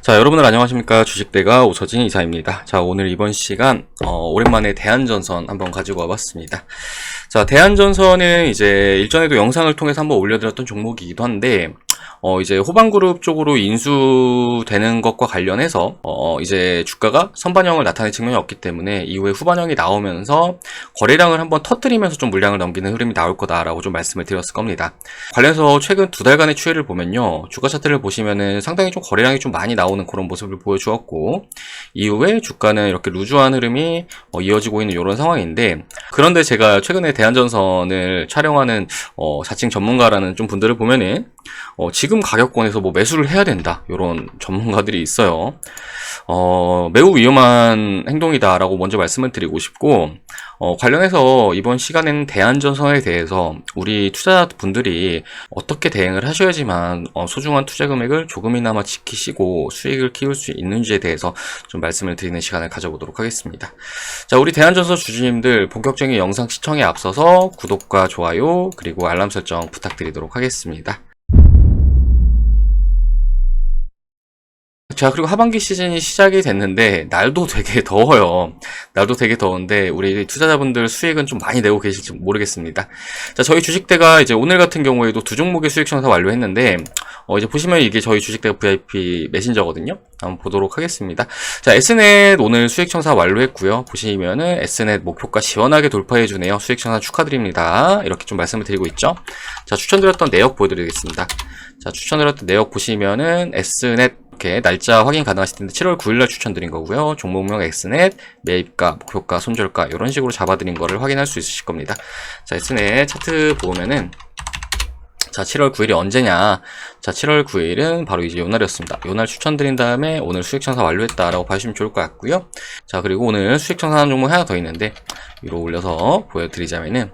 자, 여러분들 안녕하십니까. 주식대가 오서진 이사입니다. 자, 오늘 이번 시간 오랜만에 대한전선 한번 가지고 와봤습니다. 자, 대한전선은 이제 일전에도 영상을 통해서 한번 올려드렸던 종목이기도 한데 이제 호방그룹 쪽으로 인수되는 것과 관련해서 이제 주가가 선반영을 나타낸 측면이 없기 때문에 이후에 후반영이 나오면서 거래량을 한번 터뜨리면서 좀 물량을 넘기는 흐름이 나올 거다라고 좀 말씀을 드렸을 겁니다. 관련해서 최근 두 달간의 추이를 보면요, 주가 차트를 보시면은 상당히 좀 거래량이 좀 많이 나오는 그런 모습을 보여주었고, 이후에 주가는 이렇게 루즈한 흐름이 이어지고 있는 이런 상황인데, 그런데 제가 최근에 대한전선을 촬영하는 자칭 전문가라는 좀 분들을 보면은 지금 가격권에서 뭐 매수를 해야 된다, 이런 전문가들이 있어요. 매우 위험한 행동이다라고 먼저 말씀을 드리고 싶고, 관련해서 이번 시간에는 대한전선에 대해서 우리 투자자분들이 어떻게 대응을 하셔야지만 소중한 투자 금액을 조금이나마 지키시고 수익을 키울 수 있는지에 대해서 좀 말씀을 드리는 시간을 가져보도록 하겠습니다. 자, 우리 대한전선 주주님들 본격적인 영상 시청에 앞서서 구독과 좋아요 그리고 알람 설정 부탁드리도록 하겠습니다. 자, 그리고 하반기 시즌이 시작이 됐는데 날도 되게 더워요. 날도 되게 더운데 우리 투자자분들 수익은 좀 많이 내고 계실지 모르겠습니다. 자, 저희 주식대가 이제 오늘 같은 경우에도 두 종목의 수익 청사 완료했는데 이제 보시면 이게 저희 주식대가 VIP 메신저거든요. 한번 보도록 하겠습니다. 자, S넷 오늘 수익 청사 완료했고요. 보시면은 S넷 목표가 시원하게 돌파해주네요. 수익 청사 축하드립니다. 이렇게 좀 말씀을 드리고 있죠. 자, 추천드렸던 내역 보여드리겠습니다. 자, 추천드렸던 내역 보시면은 S넷 이렇게 날짜 확인 가능하실 텐데 7월 9일날 추천드린 거고요. 종목명 S넷, 매입가, 목표가, 손절가 이런 식으로 잡아드린 거를 확인할 수 있으실 겁니다. 자, S넷 차트 보면은 자, 7월 9일이 언제냐? 자, 7월 9일은 바로 이제 요날이었습니다. 요날 추천드린 다음에 오늘 수익 청사 완료했다라고 봐주시면 좋을 것 같고요. 자, 그리고 오늘 수익 청사하는 종목 하나 더 있는데 위로 올려서 보여드리자면은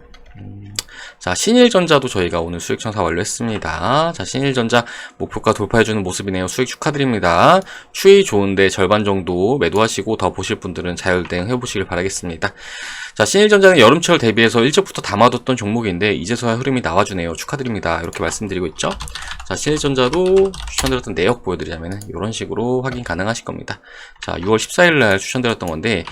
자, 신일전자도 저희가 오늘 수익 청사 완료했습니다. 자, 신일전자 목표가 돌파해주는 모습이네요. 수익 축하드립니다. 추이 좋은데 절반 정도 매도하시고 더 보실 분들은 자율 대응 해보시길 바라겠습니다. 자, 신일전자는 여름철 대비해서 일찍부터 담아뒀던 종목인데 이제서야 흐름이 나와주네요. 축하드립니다. 이렇게 말씀드리고 있죠. 자, 신일전자도 추천드렸던 내역 보여드리자면 이런 식으로 확인 가능하실 겁니다. 자, 6월 14일날 추천드렸던 건데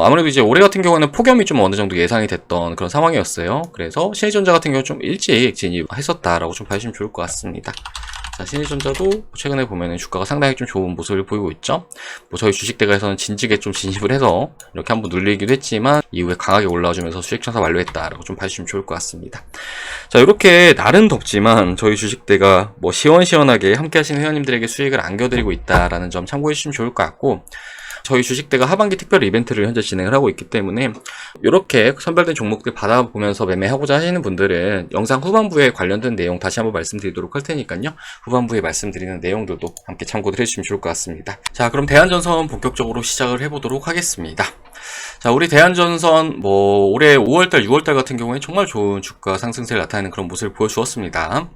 아무래도 이제 올해 같은 경우는 폭염이 좀 어느 정도 예상이 됐던 그런 상황이었어요. 그래서 신일전자 같은 경우 좀 일찍 진입했었다라고 좀 봐주시면 좋을 것 같습니다. 자, 신일전자도 최근에 보면은 주가가 상당히 좀 좋은 모습을 보이고 있죠. 뭐 저희 주식대가에서는 진지하게 좀 진입을 해서 이렇게 한번 눌리기도 했지만 이후에 강하게 올라와주면서 수익 청사 완료했다라고 좀 봐주시면 좋을 것 같습니다. 자, 이렇게 날은 덥지만 저희 주식대가 뭐 시원시원하게 함께 하시는 회원님들에게 수익을 안겨드리고 있다라는 점 참고해 주시면 좋을 것 같고, 저희 주식대가 하반기 특별 이벤트를 현재 진행을 하고 있기 때문에 이렇게 선별된 종목들 받아보면서 매매하고자 하시는 분들은 영상 후반부에 관련된 내용 다시 한번 말씀드리도록 할 테니까요. 후반부에 말씀드리는 내용들도 함께 참고를 해주시면 좋을 것 같습니다. 자, 그럼 대한전선 본격적으로 시작을 해보도록 하겠습니다. 자, 우리 대한전선 올해 5월달, 6월달 같은 경우에 정말 좋은 주가 상승세를 나타내는 그런 모습을 보여주었습니다.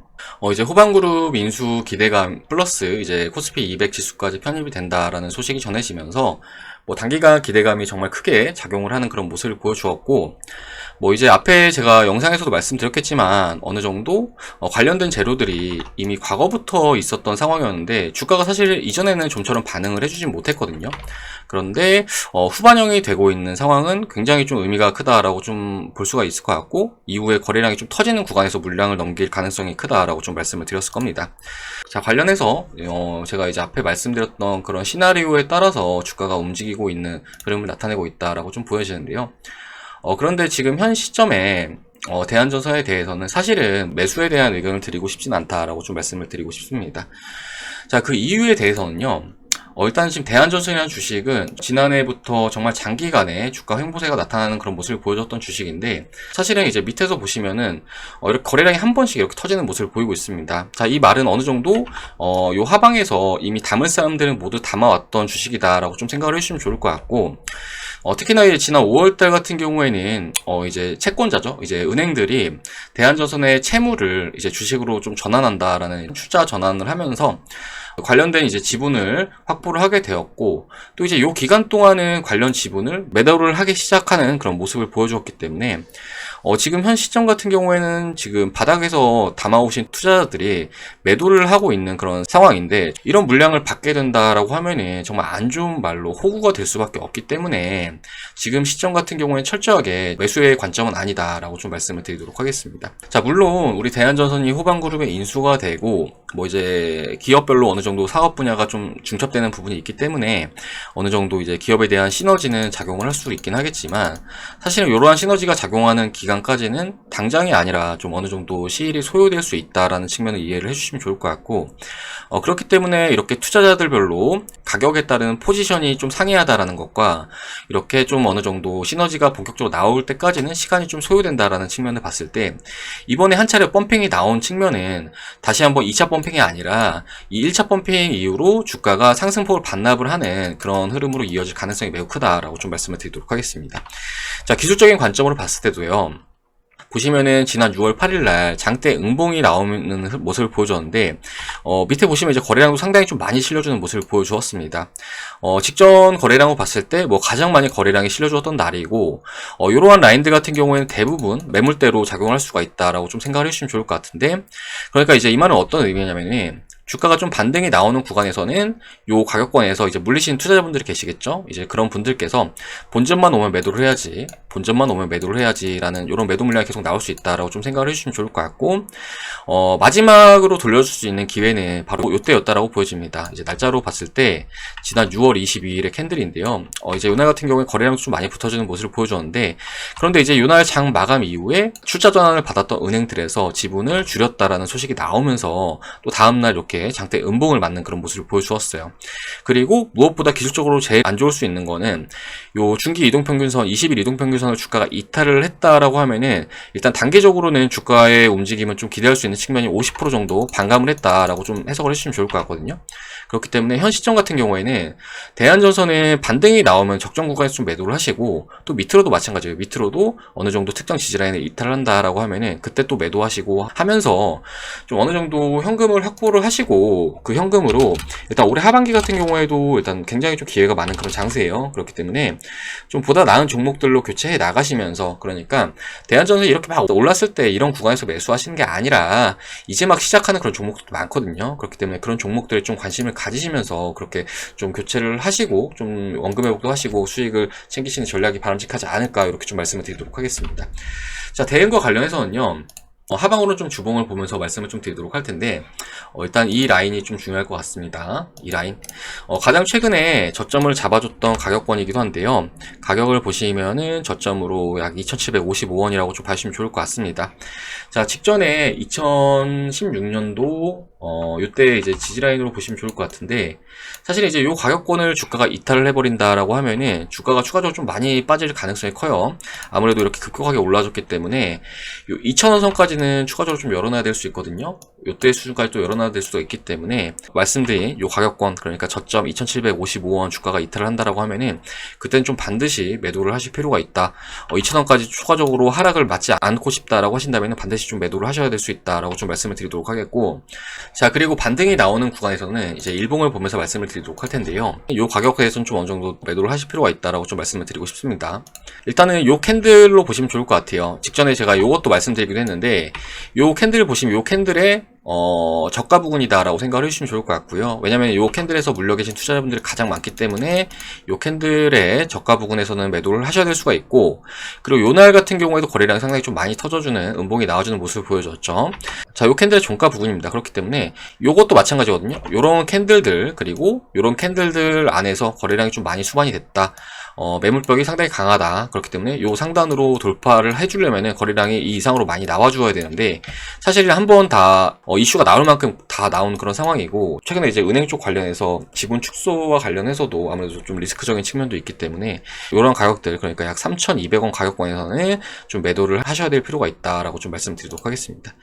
이제 호방그룹 인수 기대감 플러스 이제 코스피 200 지수까지 편입이 된다라는 소식이 전해지면서 단기간 기대감이 정말 크게 작용을 하는 그런 모습을 보여주었고, 이제 앞에 제가 영상에서도 말씀드렸겠지만 어느 정도 관련된 재료들이 이미 과거부터 있었던 상황이었는데 주가가 사실 이전에는 좀처럼 반응을 해주진 못했거든요. 그런데 후반영이 되고 있는 상황은 굉장히 좀 의미가 크다라고 좀 볼 수가 있을 것 같고, 이후에 거래량이 좀 터지는 구간에서 물량을 넘길 가능성이 크다라고 좀 말씀을 드렸을 겁니다. 자, 관련해서 제가 이제 앞에 말씀드렸던 그런 시나리오에 따라서 주가가 움직이고 있는 흐름을 나타내고 있다라고 좀 보여지는데요. 그런데 지금 현 시점에 대한전선에 대해서는 사실은 매수에 대한 의견을 드리고 싶진 않다라고 좀 말씀을 드리고 싶습니다. 자, 그 이유에 대해서는요, 일단 지금 대한전선이라는 주식은 지난해부터 정말 장기간의 주가 횡보세가 나타나는 그런 모습을 보여줬던 주식인데, 사실은 이제 밑에서 보시면은 이렇게 거래량이 한 번씩 이렇게 터지는 모습을 보이고 있습니다. 자, 이 말은 어느 정도 요 하방에서 이미 담을 사람들은 모두 담아왔던 주식이다라고 좀 생각을 해주시면 좋을 것 같고, 특히나 이제 지난 5월달 같은 경우에는 이제 채권자죠, 이제 은행들이 대한전선의 채무를 이제 주식으로 좀 전환한다라는 출자 전환을 하면서 관련된 이제 지분을 확보를 하게 되었고, 또 이제 요 기간 동안은 관련 지분을 매도를 하기 시작하는 그런 모습을 보여주었기 때문에 지금 현 시점 같은 경우에는 지금 바닥에서 담아오신 투자자들이 매도를 하고 있는 그런 상황인데, 이런 물량을 받게 된다라고 하면은 정말 안 좋은 말로 호구가 될 수밖에 없기 때문에 지금 시점 같은 경우에는 철저하게 매수의 관점은 아니다라고 좀 말씀을 드리도록 하겠습니다. 자, 물론 우리 대한전선이 후방그룹에 인수가 되고 뭐 이제 기업별로 어느 정도 사업 분야가 좀 중첩되는 부분이 있기 때문에 어느 정도 이제 기업에 대한 시너지는 작용을 할 수 있긴 하겠지만, 사실은 이러한 시너지가 작용하는 기간까지는 당장이 아니라 좀 어느 정도 시일이 소요될 수 있다라는 측면을 이해를 해주시면 좋을 것 같고, 그렇기 때문에 이렇게 투자자들별로 가격에 따른 포지션이 좀 상이하다라는 것과 이렇게 좀 어느 정도 시너지가 본격적으로 나올 때까지는 시간이 좀 소요된다라는 측면을 봤을 때, 이번에 한 차례 펌핑이 나온 측면은 다시 한번 2차 펌핑이 아니라 이 1차 펌핑 이후로 주가가 상승폭을 반납을 하는 그런 흐름으로 이어질 가능성이 매우 크다라고 좀 말씀을 드리도록 하겠습니다. 자, 기술적인 관점으로 봤을 때도요, 보시면은 지난 6월 8일날 장대 응봉이 나오는 모습을 보여줬는데, 밑에 보시면 이제 거래량도 상당히 좀 많이 실려주는 모습을 보여주었습니다. 직전 거래량을 봤을 때 뭐 가장 많이 거래량이 실려주었던 날이고, 이러한 라인들 같은 경우에는 대부분 매물대로 작용할 수가 있다라고 좀 생각을 해주시면 좋을 것 같은데, 그러니까 이제 이 말은 어떤 의미냐면은, 주가가 좀 반등이 나오는 구간에서는 요 가격권에서 이제 물리신 투자자분들이 계시겠죠? 이제 그런 분들께서 본전만 오면 매도를 해야지, 본전만 오면 매도를 해야지라는 이런 매도 물량이 계속 나올 수 있다라고 좀 생각을 해주시면 좋을 것 같고, 마지막으로 돌려줄 수 있는 기회는 바로 요때였다라고 보여집니다. 이제 날짜로 봤을 때 지난 6월 22일의 캔들인데요. 이제 요날 같은 경우에 거래량도 좀 많이 붙어주는 모습을 보여줬는데, 그런데 이제 요날 장 마감 이후에 출자 전환을 받았던 은행들에서 지분을 줄였다라는 소식이 나오면서 또 다음날 이렇게 장대 음봉을 맞는 그런 모습을 보여주었어요. 그리고 무엇보다 기술적으로 제일 안 좋을 수 있는 거는 요 중기 이동평균선 20일 이동평균선을 주가가 이탈을 했다라고 하면은 일단 단기적으로는 주가의 움직임은 좀 기대할 수 있는 측면이 50% 정도 반감을 했다라고 좀 해석을 해주시면 좋을 것 같거든요. 그렇기 때문에 현 시점 같은 경우에는 대한전선은 반등이 나오면 적정 구간에서 좀 매도를 하시고, 또 밑으로도 마찬가지예요. 밑으로도 어느 정도 특정 지지라인을 이탈을 한다라고 하면은 그때 또 매도하시고 하면서 좀 어느 정도 현금을 확보를 하시고, 그 현금으로 일단 올해 하반기 같은 경우에도 일단 굉장히 좀 기회가 많은 그런 장세예요. 그렇기 때문에 좀 보다 나은 종목들로 교체해 나가시면서, 그러니까 대한전선이 이렇게 막 올랐을 때 이런 구간에서 매수하시는 게 아니라 이제 막 시작하는 그런 종목들도 많거든요. 그렇기 때문에 그런 종목들에 좀 관심을 가지시면서 그렇게 좀 교체를 하시고 좀 원금 회복도 하시고 수익을 챙기시는 전략이 바람직하지 않을까, 이렇게 좀 말씀을 드리도록 하겠습니다. 자, 대응과 관련해서는요, 하방으로 좀 주봉을 보면서 말씀을 좀 드리도록 할 텐데, 일단 이 라인이 좀 중요할 것 같습니다. 이 라인. 가장 최근에 저점을 잡아줬던 가격권이기도 한데요. 가격을 보시면은 저점으로 약 2,755원이라고 좀 봐주시면 좋을 것 같습니다. 자, 직전에 2016년도, 요때 이제 지지라인으로 보시면 좋을 것 같은데, 사실 이제 요 가격권을 주가가 이탈을 해버린다라고 하면은 주가가 추가적으로 좀 많이 빠질 가능성이 커요. 아무래도 이렇게 급격하게 올라줬기 때문에 요 2,000원 선까지는 추가적으로 좀 열어놔야 될 수 있거든요. 요때 수준까지 또 열어놔야 될 수도 있기 때문에 말씀드린 요 가격권, 그러니까 저점 2,755원 주가가 이탈을 한다라고 하면은 그때는 좀 반드시 매도를 하실 필요가 있다. 2,000원까지 추가적으로 하락을 맞지 않고 싶다라고 하신다면 반드시 좀 매도를 하셔야 될 수 있다라고 좀 말씀을 드리도록 하겠고, 자, 그리고 반등이 나오는 구간에서는 이제 일봉을 보면서 말씀을 드리도록 할 텐데요. 요 가격대에서는 좀 어느 정도 매도를 하실 필요가 있다라고 좀 말씀을 드리고 싶습니다. 일단은 요 캔들로 보시면 좋을 것 같아요. 직전에 제가 요것도 말씀드리기도 했는데, 요 캔들 보시면 요 캔들의 저가 부분이다라고 생각을 해주시면 좋을 것 같고요. 왜냐면 요 캔들에서 물려 계신 투자자분들이 가장 많기 때문에 요 캔들의 저가 부분에서는 매도를 하셔야 될 수가 있고, 그리고 요 날 같은 경우에도 거래량이 상당히 좀 많이 터져주는 음봉이 나와주는 모습을 보여줬죠. 자, 요 캔들의 종가 부분입니다. 그렇기 때문에 요것도 마찬가지거든요. 요런 캔들들, 그리고 요런 캔들들 안에서 거래량이 좀 많이 수반이 됐다. 매물벽이 상당히 강하다. 그렇기 때문에 요 상단으로 돌파를 해주려면 거래량이 이 이상으로 많이 나와줘야 되는데, 사실 한번 다 이슈가 나올 만큼 다 나온 그런 상황이고, 최근에 이제 은행 쪽 관련해서 지분 축소와 관련해서도 아무래도 좀 리스크적인 측면도 있기 때문에 이런 가격들, 그러니까 약 3,200원 가격권에서는 좀 매도를 하셔야 될 필요가 있다라고 좀 말씀드리도록 하겠습니다.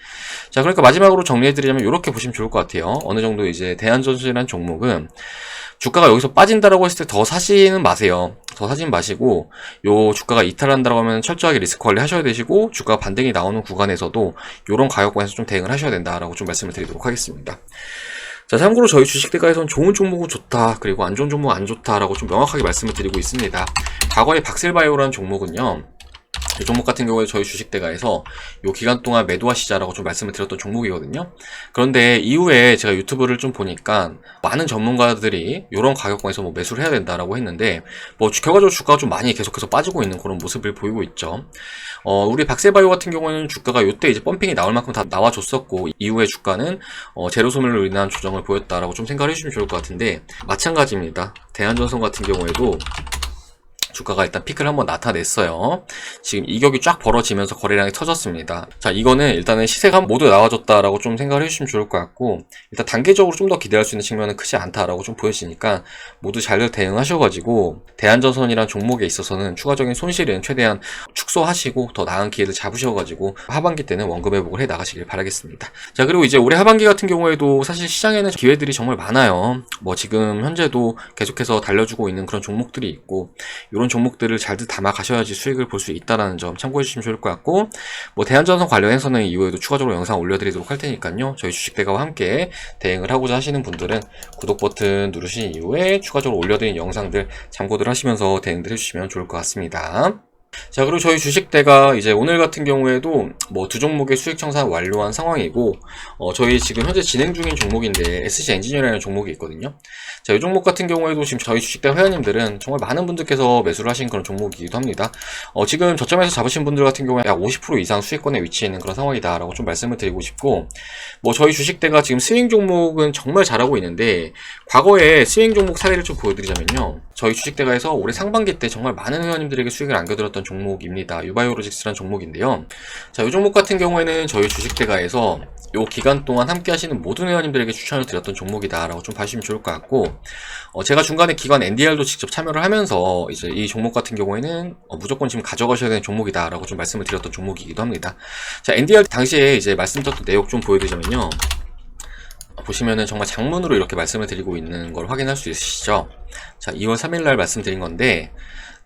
자, 그러니까 마지막으로 정리해드리자면 이렇게 보시면 좋을 것 같아요. 어느 정도 이제 대한전선이라는 종목은 주가가 여기서 빠진다라고 했을 때 더 사시는 마세요. 더 사지는 마시고, 요 주가가 이탈한다고 하면 철저하게 리스크 관리 하셔야 되시고, 주가가 반등이 나오는 구간에서도 요런 가격권에서 좀 대응을 하셔야 된다라고 좀 말씀을 드리도록 하겠습니다. 자, 참고로 저희 주식대가에서는 좋은 종목은 좋다, 그리고 안 좋은 종목은 안 좋다라고 좀 명확하게 말씀을 드리고 있습니다. 과거에 박셀바이오라는 종목은요, 이 종목 같은 경우에 저희 주식대가에서 요 기간 동안 매도하시자라고 좀 말씀을 드렸던 종목이거든요. 그런데 이후에 제가 유튜브를 좀 보니까 많은 전문가들이 이런 가격권에서 뭐 매수를 해야 된다라고 했는데 뭐 결과적으로 주가가 좀 많이 계속해서 빠지고 있는 그런 모습을 보이고 있죠. 우리 박세바이오 같은 경우에는 주가가 요때 이제 펌핑이 나올 만큼 다 나와줬었고 이후에 주가는 재료 소멸로 인한 조정을 보였다라고 좀 생각을 해주시면 좋을 것 같은데 마찬가지입니다. 대한전선 같은 경우에도 주가가 일단 피크를 한번 나타냈어요. 지금 이격이 쫙 벌어지면서 거래량이 터졌습니다. 자, 이거는 일단은 시세가 모두 나와줬다라고 좀 생각을 해주시면 좋을 것 같고, 일단 단계적으로 좀 더 기대할 수 있는 측면은 크지 않다라고 좀 보여지니까 모두 잘들 대응하셔가지고 대한전선이란 종목에 있어서는 추가적인 손실은 최대한 축소하시고 더 나은 기회를 잡으셔가지고 하반기 때는 원금 회복을 해 나가시길 바라겠습니다. 자, 그리고 이제 올해 하반기 같은 경우에도 사실 시장에는 기회들이 정말 많아요. 뭐 지금 현재도 계속해서 달려주고 있는 그런 종목들이 있고, 이런 종목들을 잘들 담아 가셔야지 수익을 볼 수 있다는 점 참고해 주시면 좋을 것 같고, 뭐 대한전선 관련해서는 이후에도 추가적으로 영상 올려드리도록 할 테니까요. 저희 주식대가와 함께 대응을 하고자 하시는 분들은 구독 버튼 누르신 이후에 추가적으로 올려드린 영상들 참고들 하시면서 대응들 해주시면 좋을 것 같습니다. 자, 그리고 저희 주식대가 이제 오늘 같은 경우에도 뭐 두 종목의 수익 청산 완료한 상황이고, 저희 지금 현재 진행 중인 종목인데 SC 엔지니어라는 종목이 있거든요. 자, 이 종목 같은 경우에도 지금 저희 주식대 회원님들은 정말 많은 분들께서 매수를 하신 그런 종목이기도 합니다. 지금 저점에서 잡으신 분들 같은 경우에 약 50% 이상 수익권에 위치해 있는 그런 상황이다라고 좀 말씀을 드리고 싶고, 뭐 저희 주식대가 지금 스윙 종목은 정말 잘하고 있는데, 과거에 스윙 종목 사례를 좀 보여드리자면요. 저희 주식대가에서 올해 상반기 때 정말 많은 회원님들에게 수익을 안겨드렸던 종목입니다. 유바이오로직스라는 종목인데요. 자, 이 종목 같은 경우에는 저희 주식대가에서 요 기간 동안 함께 하시는 모든 회원님들에게 추천을 드렸던 종목이다라고 좀 봐주시면 좋을 것 같고, 제가 중간에 기관 NDR도 직접 참여를 하면서 이제 이 종목 같은 경우에는 무조건 지금 가져가셔야 되는 종목이다라고 좀 말씀을 드렸던 종목이기도 합니다. 자, NDR 당시에 이제 말씀드렸던 내용 좀 보여드리자면요. 보시면은 정말 장문으로 이렇게 말씀을 드리고 있는 걸 확인할 수 있으시죠? 자, 2월 3일날 말씀드린 건데,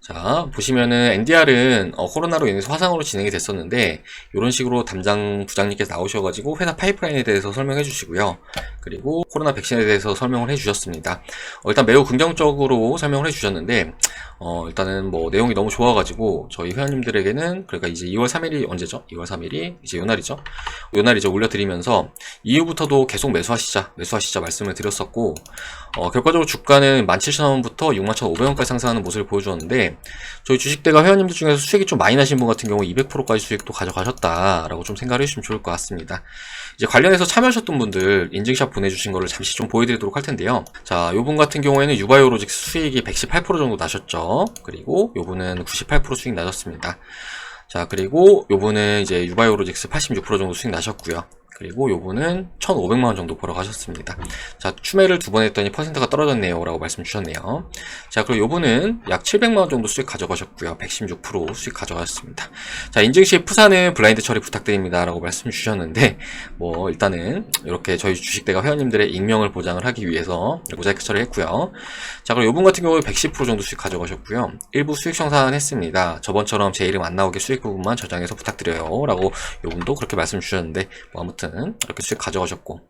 자, 보시면은 NDR은 코로나로 인해서 화상으로 진행이 됐었는데 이런 식으로 담당 부장님께서 나오셔가지고 회사 파이프라인에 대해서 설명해 주시고요. 그리고 코로나 백신에 대해서 설명을 해 주셨습니다. 일단 매우 긍정적으로 설명을 해 주셨는데 일단은 뭐 내용이 너무 좋아가지고 저희 회원님들에게는, 그러니까 이제 2월 3일이 언제죠? 2월 3일이 이제 요날이죠? 요날 이제 올려드리면서 이후부터도 계속 매수하시자 말씀을 드렸었고, 결과적으로 주가는 17,000원부터 61,500원까지 상승하는 모습을 보여주었는데, 저희 주식대가 회원님들 중에서 수익이 좀 많이 나신 분 같은 경우 200%까지 수익도 가져가셨다라고 좀 생각을 해주시면 좋을 것 같습니다. 이제 관련해서 참여하셨던 분들 인증샷 보내주신 거를 잠시 좀 보여드리도록 할 텐데요. 자, 요분 같은 경우에는 유바이오로직스 수익이 118% 정도 나셨죠. 그리고 요분은 98% 수익 나셨습니다. 자, 그리고 요분은 이제 유바이오로직스 86% 정도 수익 나셨고요. 그리고 요분은 1,500만원 정도 벌어가셨습니다. 자, 추매를 2번 했더니 퍼센트가 떨어졌네요 라고 말씀 주셨네요. 자, 그리고 요분은 약 700만원 정도 수익 가져가셨고요. 116% 수익 가져가셨습니다. 자, 인증시 푸사는 블라인드 처리 부탁드립니다 라고 말씀 주셨는데, 뭐 일단은 이렇게 저희 주식대가 회원님들의 익명을 보장을 하기 위해서 모자이크 처리했고요. 자, 그리고 요분 같은 경우에 110% 정도 수익 가져가셨고요. 일부 수익 청산했습니다. 저번처럼 제 이름 안 나오게 수익 부분만 저장해서 부탁드려요 라고 요분도 그렇게 말씀 주셨는데, 뭐 아무튼 이렇게 수익 가져가셨고,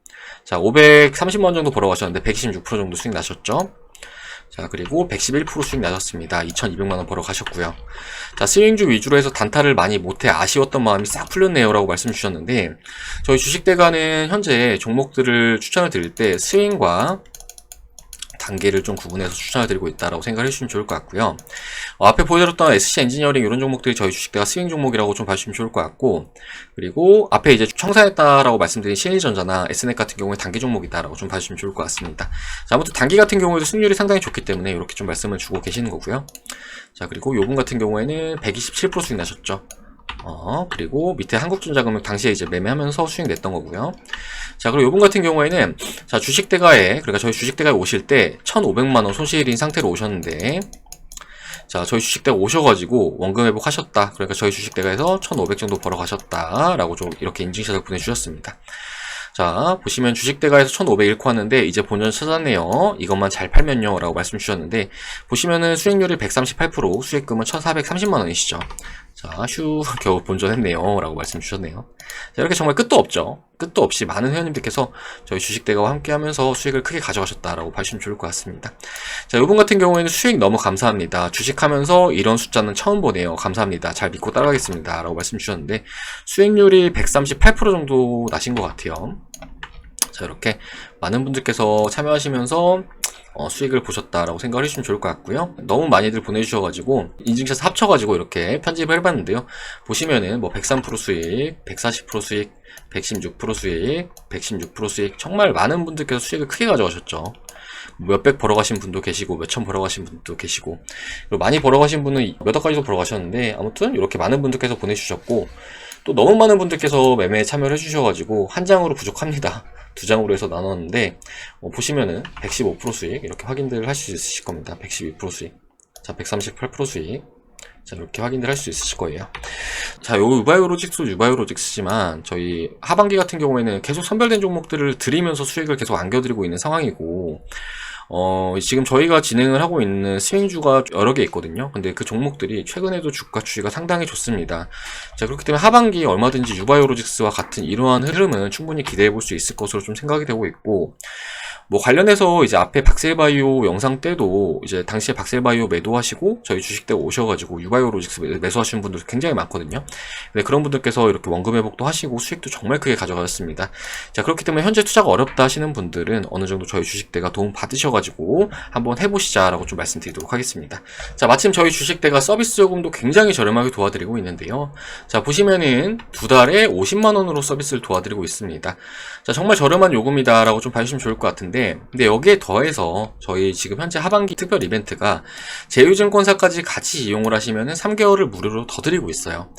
자, 530만원 정도 벌어가셨는데 126% 정도 수익 나셨죠. 자, 그리고 111% 수익 나셨습니다. 2,200만원 벌어가셨고요. 자, 스윙주 위주로 해서 단타를 많이 못해 아쉬웠던 마음이 싹 풀렸네요 라고 말씀 주셨는데, 저희 주식대가는 현재 종목들을 추천을 드릴 때 스윙과 단계를 좀 구분해서 추천을 드리고 있다라고 생각을 해주시면 좋을 것 같고요. 앞에 보여드렸던 SC 엔지니어링 이런 종목들이 저희 주식대가 스윙 종목이라고 좀 봐주시면 좋을 것 같고, 그리고 앞에 이제 청산했다라고 말씀드린 신일전자나 S넷 같은 경우에 단기 종목이다라고 좀 봐주시면 좋을 것 같습니다. 자, 아무튼 단기 같은 경우에도 승률이 상당히 좋기 때문에 이렇게 좀 말씀을 주고 계시는 거고요. 자, 그리고 요분 같은 경우에는 127% 수익 나셨죠. 그리고 밑에 한국전자금융 당시에 이제 매매하면서 수익 냈던 거고요. 자, 그리고 요분 같은 경우에는, 자, 주식대가에, 그러니까 저희 주식대가에 오실 때 1,500만원 손실인 상태로 오셨는데, 자, 저희 주식대가 오셔가지고 원금 회복하셨다. 그러니까 저희 주식대가에서 1,500 정도 벌어가셨다 라고 좀 이렇게 인증샷을 보내주셨습니다. 자, 보시면 주식대가에서 1,500 잃고 왔는데 이제 본전 찾았네요. 이것만 잘 팔면요 라고 말씀 주셨는데, 보시면은 수익률이 138%, 수익금은 1,430만원이시죠. 자, 휴, 겨우 본전했네요 라고 말씀 주셨네요. 자, 이렇게 정말 끝도 없죠. 끝도 없이 많은 회원님들께서 저희 주식대가와 함께 하면서 수익을 크게 가져가셨다라고 봐주시면 좋을 것 같습니다. 자, 요분 같은 경우에는 수익 너무 감사합니다. 주식하면서 이런 숫자는 처음 보네요. 감사합니다. 잘 믿고 따라가겠습니다. 라고 말씀 주셨는데, 수익률이 138% 정도 나신 것 같아요. 자, 이렇게 많은 분들께서 참여하시면서 수익을 보셨다라고 생각을 해주시면 좋을 것 같고요. 너무 많이들 보내주셔가지고 인증샷 합쳐가지고 이렇게 편집을 해봤는데요. 보시면은 뭐 103% 수익, 140% 수익, 116% 수익, 116% 수익, 정말 많은 분들께서 수익을 크게 가져가셨죠. 몇백 벌어가신 분도 계시고 몇천 벌어가신 분도 계시고, 그리고 많이 벌어가신 분은 몇억 가지도 벌어가셨는데, 아무튼 이렇게 많은 분들께서 보내주셨고, 또 너무 많은 분들께서 매매에 참여를 해주셔가지고 한 장으로 부족합니다. 두 장으로 해서 나눴는데, 보시면은 115% 수익 이렇게 확인들 할 수 있으실 겁니다. 112% 수익, 자 138% 수익, 자 이렇게 확인들 할 수 있으실 거예요. 자, 요 유바이오로직스지만 저희 하반기 같은 경우에는 계속 선별된 종목들을 드리면서 수익을 계속 안겨드리고 있는 상황이고, 지금 저희가 진행을 하고 있는 스윙주가 여러 개 있거든요. 근데 그 종목들이 최근에도 주가 추이가 상당히 좋습니다. 자, 그렇기 때문에 하반기에 얼마든지 유바이오로직스와 같은 이러한 흐름은 충분히 기대해 볼 수 있을 것으로 좀 생각이 되고 있고, 뭐 관련해서 이제 앞에 박셀바이오 영상 때도 이제 당시에 박셀바이오 매도하시고 저희 주식대가 오셔가지고 유바이오로직스 매수하시는 분들 굉장히 많거든요. 근데 그런 분들께서 이렇게 원금 회복도 하시고 수익도 정말 크게 가져가셨습니다. 자, 그렇기 때문에 현재 투자가 어렵다 하시는 분들은 어느 정도 저희 주식대가 도움 받으셔가지고 한번 해보시자라고 좀 말씀드리도록 하겠습니다. 자, 마침 저희 주식대가 서비스 요금도 굉장히 저렴하게 도와드리고 있는데요. 자, 보시면은 두 달에 50만원으로 서비스를 도와드리고 있습니다. 자, 정말 저렴한 요금이다라고 좀 봐주시면 좋을 것 같은데, 근데 여기에 더해서 저희 지금 현재 하반기 특별 이벤트가 제휴증권사까지 같이 이용을 하시면은 3개월을 무료로 더 드리고 있어요.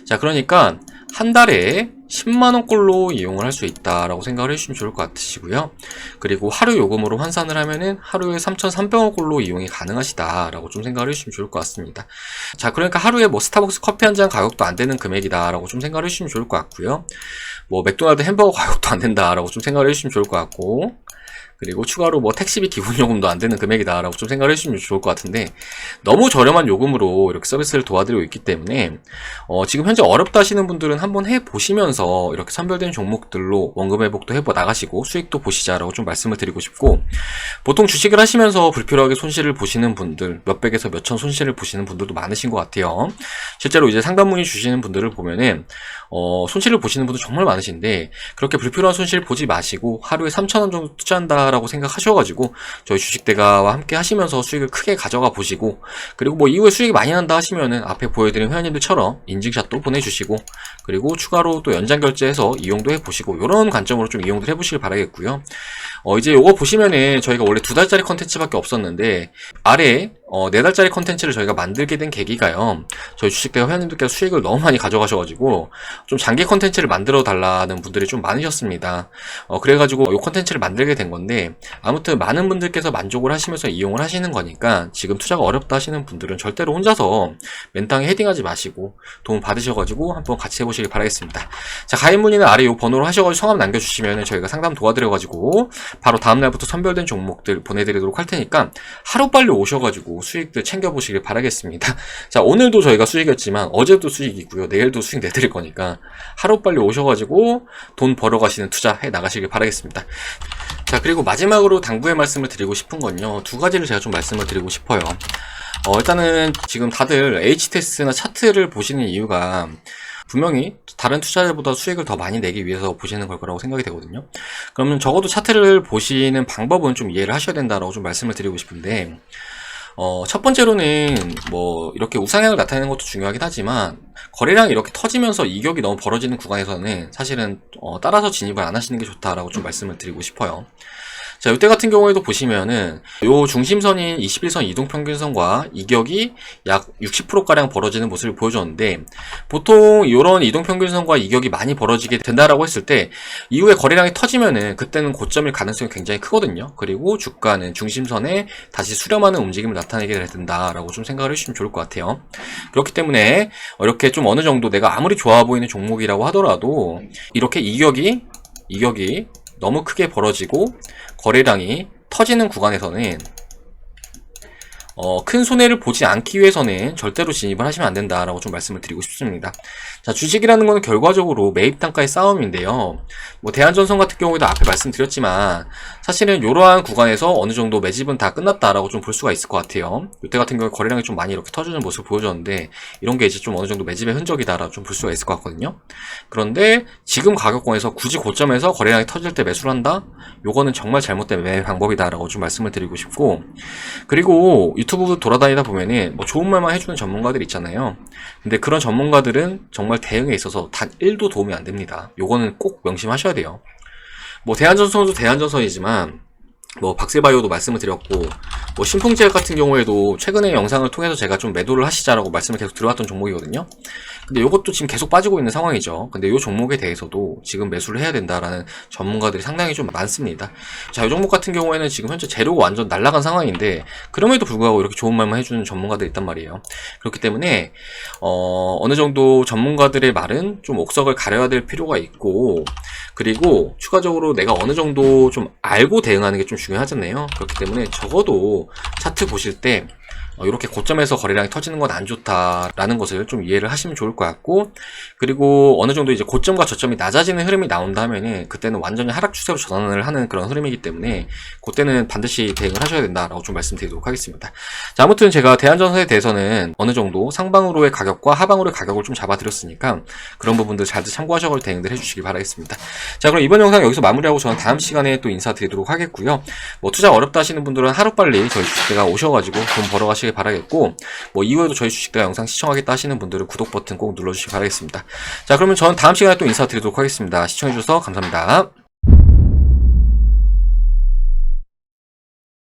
자, 그러니까 한 달에 10만원꼴로 이용을 할 수 있다라고 생각을 해주시면 좋을 것 같으시고요. 그리고 하루 요금으로 환산을 하면은 하루에 3,300원꼴로 이용이 가능하시다라고 좀 생각을 해주시면 좋을 것 같습니다. 자, 그러니까 하루에 뭐 스타벅스 커피 한 잔 가격도 안 되는 금액이다라고 좀 생각을 해주시면 좋을 것 같고요. 뭐 맥도날드 햄버거 가격도 안 된다라고 좀 생각을 해주시면 좋을 것 같고, 그리고 추가로 뭐 택시비 기본요금도 안 되는 금액이다라고 좀 생각을 해주시면 좋을 것 같은데, 너무 저렴한 요금으로 이렇게 서비스를 도와드리고 있기 때문에 지금 현재 어렵다 하시는 분들은 한번 해보시면서 이렇게 선별된 종목들로 원금 회복도 해보 나가시고 수익도 보시자라고 좀 말씀을 드리고 싶고, 보통 주식을 하시면서 불필요하게 손실을 보시는 분들, 몇백에서 몇천 손실을 보시는 분들도 많으신 것 같아요. 실제로 이제 상담 문의 주시는 분들을 보면은 손실을 보시는 분들 정말 많으신데, 그렇게 불필요한 손실 보지 마시고 하루에 3,000원 정도 투자한다 라고 생각하셔가지고 저희 주식대가와 함께 하시면서 수익을 크게 가져가 보시고, 그리고 뭐 이후에 수익이 많이 난다 하시면은 앞에 보여드린 회원님들처럼 인증샷도 보내주시고, 그리고 추가로 또 연장 결제해서 이용도 해보시고, 이런 관점으로 좀 이용들 해보시길 바라겠고요. 이제 요거 보시면은 저희가 원래 2달짜리 컨텐츠밖에 없었는데, 아래에 4달짜리 컨텐츠를 저희가 만들게 된 계기가요, 저희 주식대가 회원님들께서 수익을 너무 많이 가져가셔가지고 좀 장기 컨텐츠를 만들어 달라는 분들이 좀 많으셨습니다. 그래가지고 이 컨텐츠를 만들게 된 건데, 아무튼 많은 분들께서 만족을 하시면서 이용을 하시는 거니까 지금 투자가 어렵다 하시는 분들은 절대로 혼자서 맨땅에 헤딩하지 마시고 도움 받으셔가지고 한번 같이 해보시길 바라겠습니다. 자, 가입 문의는 아래 이 번호로 하셔가지고 성함 남겨주시면 저희가 상담 도와드려가지고 바로 다음날부터 선별된 종목들 보내드리도록 할 테니까 하루빨리 오셔가지고 수익들 챙겨보시길 바라겠습니다. 자, 오늘도 저희가 수익이었지만 어제도 수익이고요, 내일도 수익 내드릴 거니까 하루빨리 오셔가지고 돈 벌어가시는 투자 해 나가시길 바라겠습니다. 자, 그리고 마지막으로 당부의 말씀을 드리고 싶은 건요, 두 가지를 제가 좀 말씀을 드리고 싶어요. 일단은 지금 다들 H테스트나 차트를 보시는 이유가 분명히 다른 투자자보다 수익을 더 많이 내기 위해서 보시는 걸 거라고 생각이 되거든요. 그러면 적어도 차트를 보시는 방법은 좀 이해를 하셔야 된다라고 좀 말씀을 드리고 싶은데, 첫 번째로는 뭐 이렇게 우상향을 나타내는 것도 중요하긴 하지만, 거래량이 이렇게 터지면서 이격이 너무 벌어지는 구간에서는 사실은 따라서 진입을 안 하시는 게 좋다라고 좀 말씀을 드리고 싶어요. 자, 이때 같은 경우에도 보시면은 요 중심선인 21선 이동평균선과 이격이 약 60%가량 벌어지는 모습을 보여줬는데, 보통 이런 이동평균선과 이격이 많이 벌어지게 된다라고 했을 때 이후에 거래량이 터지면은 그때는 고점일 가능성이 굉장히 크거든요. 그리고 주가는 중심선에 다시 수렴하는 움직임을 나타내게 된다라고 좀 생각을 해주시면 좋을 것 같아요. 그렇기 때문에 이렇게 좀 어느 정도 내가 아무리 좋아 보이는 종목이라고 하더라도 이렇게 이격이 너무 크게 벌어지고 거래량이 터지는 구간에서는 큰 손해를 보지 않기 위해서는 절대로 진입을 하시면 안 된다라고 좀 말씀을 드리고 싶습니다. 자, 주식이라는 거는 결과적으로 매입 단가의 싸움인데요. 뭐 대한전선 같은 경우에도 앞에 말씀드렸지만 사실은 이러한 구간에서 어느 정도 매집은 다 끝났다라고 좀 볼 수가 있을 것 같아요. 이때 같은 경우에 거래량이 좀 많이 이렇게 터지는 모습을 보여줬는데 이런 게 이제 좀 어느 정도 매집의 흔적이다라고 좀 볼 수가 있을 것 같거든요. 그런데 지금 가격권에서 굳이 고점에서 거래량이 터질 때 매수를 한다? 요거는 정말 잘못된 매매 방법이다라고 좀 말씀을 드리고 싶고, 그리고 유튜브 돌아다니다 보면은 뭐 좋은 말만 해주는 전문가들 있잖아요. 근데 그런 전문가들은 정말 대응에 있어서 단 1도 도움이 안 됩니다. 요거는 꼭 명심하셔야 돼요. 뭐 대한전선도 대한전선이지만 뭐 박세바이오도 말씀을 드렸고, 뭐 신풍제약 같은 경우에도 최근에 영상을 통해서 제가 좀 매도를 하시자라고 말씀을 계속 들어왔던 종목이거든요. 근데 이것도 지금 계속 빠지고 있는 상황이죠. 근데 이 종목에 대해서도 지금 매수를 해야 된다라는 전문가들이 상당히 좀 많습니다. 자, 이 종목 같은 경우에는 지금 현재 재료가 완전 날아간 상황인데 그럼에도 불구하고 이렇게 좋은 말만 해주는 전문가들이 있단 말이에요. 그렇기 때문에 어느 정도 전문가들의 말은 좀 옥석을 가려야 될 필요가 있고, 그리고 추가적으로 내가 어느 정도 좀 알고 대응하는 게 좀 중요하잖아요. 그렇기 때문에 적어도 차트 보실 때 이렇게 고점에서 거래량이 터지는 건 안 좋다라는 것을 좀 이해를 하시면 좋을 것 같고, 그리고 어느 정도 이제 고점과 저점이 낮아지는 흐름이 나온다 하면은 그때는 완전히 하락 추세로 전환을 하는 그런 흐름이기 때문에 그때는 반드시 대응을 하셔야 된다라고 좀 말씀드리도록 하겠습니다. 자, 아무튼 제가 대한전선에 대해서는 어느 정도 상방으로의 가격과 하방으로의 가격을 좀 잡아드렸으니까 그런 부분들 잘들 참고하셔서 대응들 해주시기 바라겠습니다. 자, 그럼 이번 영상 여기서 마무리하고 저는 다음 시간에 또 인사드리도록 하겠고요. 뭐 투자 어렵다 하시는 분들은 하루빨리 저희 주식대가 오셔가지고 돈 벌어가시길 바라겠고, 뭐 이후에도 저희 주식대가 영상 시청하겠다 하시는 분들은 구독 버튼 꼭 눌러주시기 바라겠습니다. 자, 그러면 저는 다음 시간에 또 인사드리도록 하겠습니다. 시청해주셔서 감사합니다.